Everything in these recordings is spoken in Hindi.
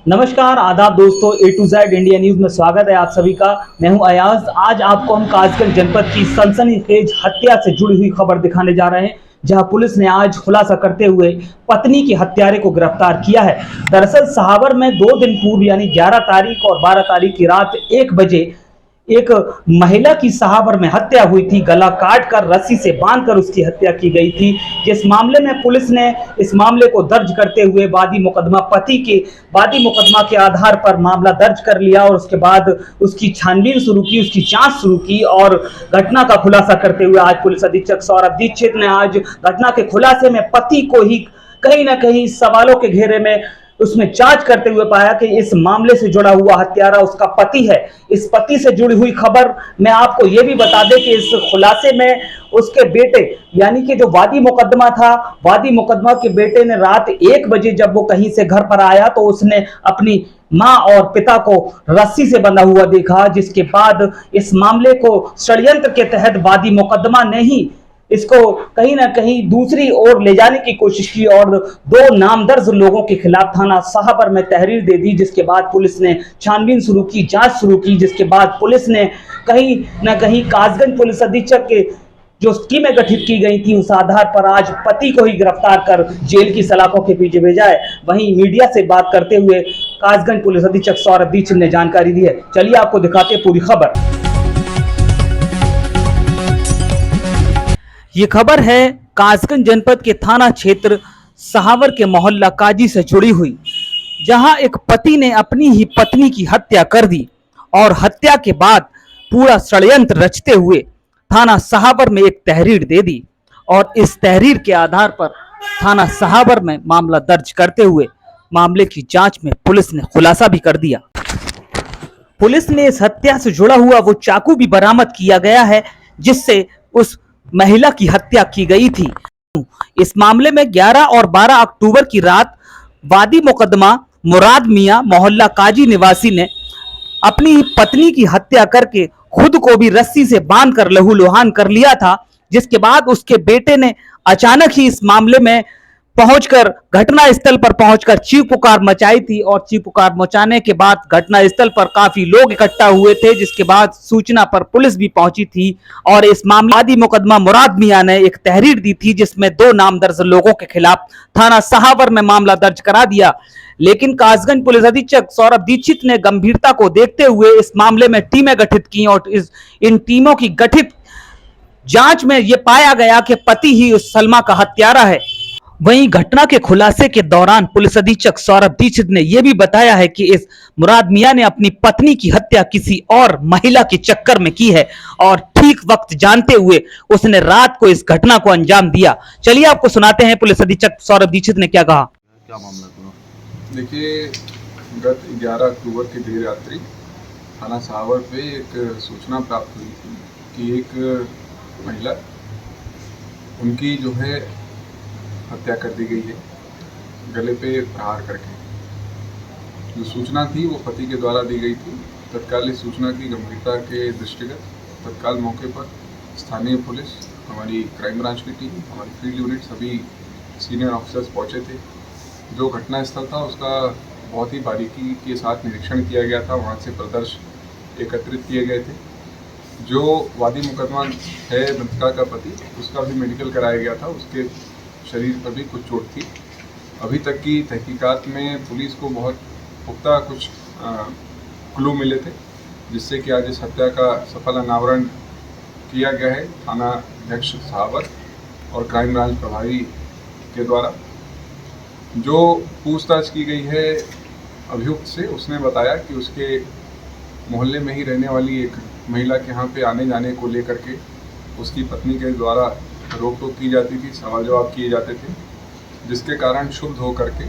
नमस्कार, आदाब दोस्तों, A to Z India news में स्वागत है आप सभी का। मैं हूं अयाज। आज आपको हम कासगंज जनपद की सनसनीखेज हत्या से जुड़ी हुई खबर दिखाने जा रहे हैं, जहां पुलिस ने आज खुलासा करते हुए पत्नी के हत्यारे को गिरफ्तार किया है। दरअसल सहावर में 2 दिन पूर्व यानी 11 तारीख और 12 तारीख की रात 1 बजे एक महिला की सहावर में हत्या हुई थी। गला काट कर रस्सी से बांधकर उसकी हत्या की गई थी। जिस मामले में पुलिस ने इस मामले को दर्ज करते हुए वादी मुकदमा के आधार पर मामला दर्ज कर लिया और उसके बाद उसकी छानबीन शुरू की, उसकी जांच शुरू की और घटना का खुलासा करते हुए आज पुलिस अधीक्षक सौरभ दीक्षित ने आज घटना के खुलासे में पति को ही कहीं ना कहीं सवालों के घेरे में उसमें जांच करते हुए पाया कि इस मामले से जुड़ा हुआ हत्यारा उसका पति है। इस पति से जुड़ी हुई खबर में आपको यह भी बता दें कि इस खुलासे में उसके बेटे यानी कि जो वादी मुकदमा के बेटे ने रात 1 बजे जब वो कहीं से घर पर आया तो उसने अपनी मां और पिता को रस्सी से बंधा हुआ देखा, जिसके बाद इस मामले को षड्यंत्र के तहत वादी मुकदमा ने ही इसको कहीं ना कहीं दूसरी ओर ले जाने की कोशिश की और 2 नामदर्ज लोगों के खिलाफ थाना सहावर में तहरीर दे दी। जिसके बाद पुलिस ने छानबीन शुरू की, जांच शुरू की, जिसके बाद पुलिस ने कहीं ना कहीं कासगंज पुलिस अधीक्षक के जो टीमें गठित की गई थी उस आधार पर आज पति को ही गिरफ्तार कर जेल की सलाखों के पीछे भेजा है। वहीं मीडिया से बात करते हुए कासगंज पुलिस अधीक्षक सौरभ दीक्षित ने जानकारी दी है। चलिए आपको दिखाते हैं पूरी खबर। ये खबर है कासगंज जनपद के थाना क्षेत्र सहावर के मोहल्ला काजी से जुड़ी हुई, जहां एक पति ने अपनी ही पत्नी की हत्या कर दी और हत्या के बाद पूरा षड्यंत्र रचते हुए थाना सहावर में एक तहरीर दे दी और इस तहरीर के आधार पर थाना सहावर में मामला दर्ज करते हुए मामले की जांच में पुलिस ने खुलासा भी कर दिया। पुलिस ने इस हत्या से जुड़ा हुआ वो चाकू भी बरामद किया गया है जिससे उस महिला की हत्या की गई थी। इस मामले में 11 और 12 अक्टूबर की रात वादी मुकदमा मुराद मियां मोहल्ला काजी निवासी ने अपनी ही पत्नी की हत्या करके खुद को भी रस्सी से बांधकर लहूलुहान कर लिया था। जिसके बाद उसके बेटे ने अचानक ही इस मामले में पहुंचकर घटना स्थल पर पहुंचकर चीख पुकार मचाई थी और चीख पुकार मचाने के बाद घटना स्थल पर काफी लोग इकट्ठा हुए थे, जिसके बाद सूचना पर पुलिस भी पहुंची थी और इस मामले वादी मुकदमा मुराद मियां ने एक तहरीर दी थी जिसमें 2 नामदर्ज लोगों के खिलाफ थाना सहावर में मामला दर्ज करा दिया। लेकिन कासगंज पुलिस अधीक्षक सौरभ दीक्षित ने गंभीरता को देखते हुए इस मामले में टीमें गठित की और इन टीमों की गठित जांच में यह पाया गया कि पति ही उस सलमा का हत्यारा है। वहीं घटना के खुलासे के दौरान पुलिस अधीक्षक सौरभ दीक्षित ने यह भी बताया है कि इस मुराद मियां ने अपनी पत्नी की हत्या किसी और महिला के चक्कर में की है और ठीक वक्त जानते हुए उसने रात को इस घटना को अंजाम दिया। चलिए आपको सुनाते हैं पुलिस अधीक्षक सौरभ दीक्षित ने क्या कहा। क्या मामला था? देखिए, गत 11 अक्टूबर की देर रात्रि थाना सहावर पे एक सूचना प्राप्त हुई थी कि एक महिला उनकी जो है हत्या कर दी गई है गले पे प्रहार करके। जो सूचना थी वो पति के द्वारा दी गई थी। तत्काल इस सूचना की गंभीरता के दृष्टिगत तत्काल मौके पर स्थानीय पुलिस, हमारी क्राइम ब्रांच की टीम, हमारी फील्ड यूनिट, सभी सीनियर ऑफिसर्स पहुंचे थे। जो घटना स्थल था उसका बहुत ही बारीकी के साथ निरीक्षण किया गया था। वहाँ से प्रदर्श एकत्रित किए गए थे। जो वादी मुकदमा है मृतका का पति, उसका भी मेडिकल कराया गया था। उसके शरीर पर भी कुछ चोट थी। अभी तक की तहकीकात में पुलिस को बहुत पुख्ता कुछ क्लू मिले थे जिससे कि आज इस हत्या का सफल अनावरण किया गया है थाना अध्यक्ष सहावर और क्राइम ब्रांच प्रभारी के द्वारा। जो पूछताछ की गई है अभियुक्त से, उसने बताया कि उसके मोहल्ले में ही रहने वाली एक महिला के यहाँ पे आने जाने को लेकर के उसकी पत्नी के द्वारा रोक टोक की जाती थी, सवाल जवाब किए जाते थे, जिसके कारण क्षुब्ध होकर के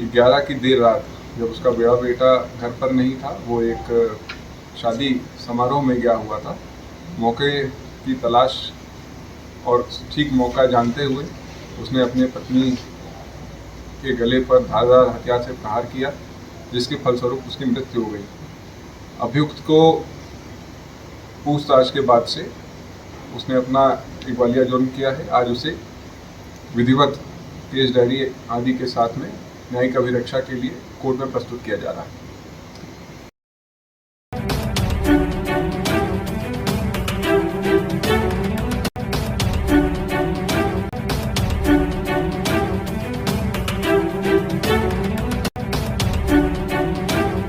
11 की देर रात जब उसका बड़ा बेटा घर पर नहीं था, वो एक शादी समारोह में गया हुआ था, मौके की तलाश और ठीक मौका जानते हुए उसने अपने पत्नी के गले पर धारदार हथियार से प्रहार किया, जिसके फलस्वरूप उसकी मृत्यु हो गई। अभियुक्त को पूछताछ के बाद से उसने अपना एक वालिया जुर्म किया है। आज उसे विधिवत केस डायरी आदि के साथ में न्यायिक अभिरक्षा के लिए कोर्ट में प्रस्तुत किया जा रहा है।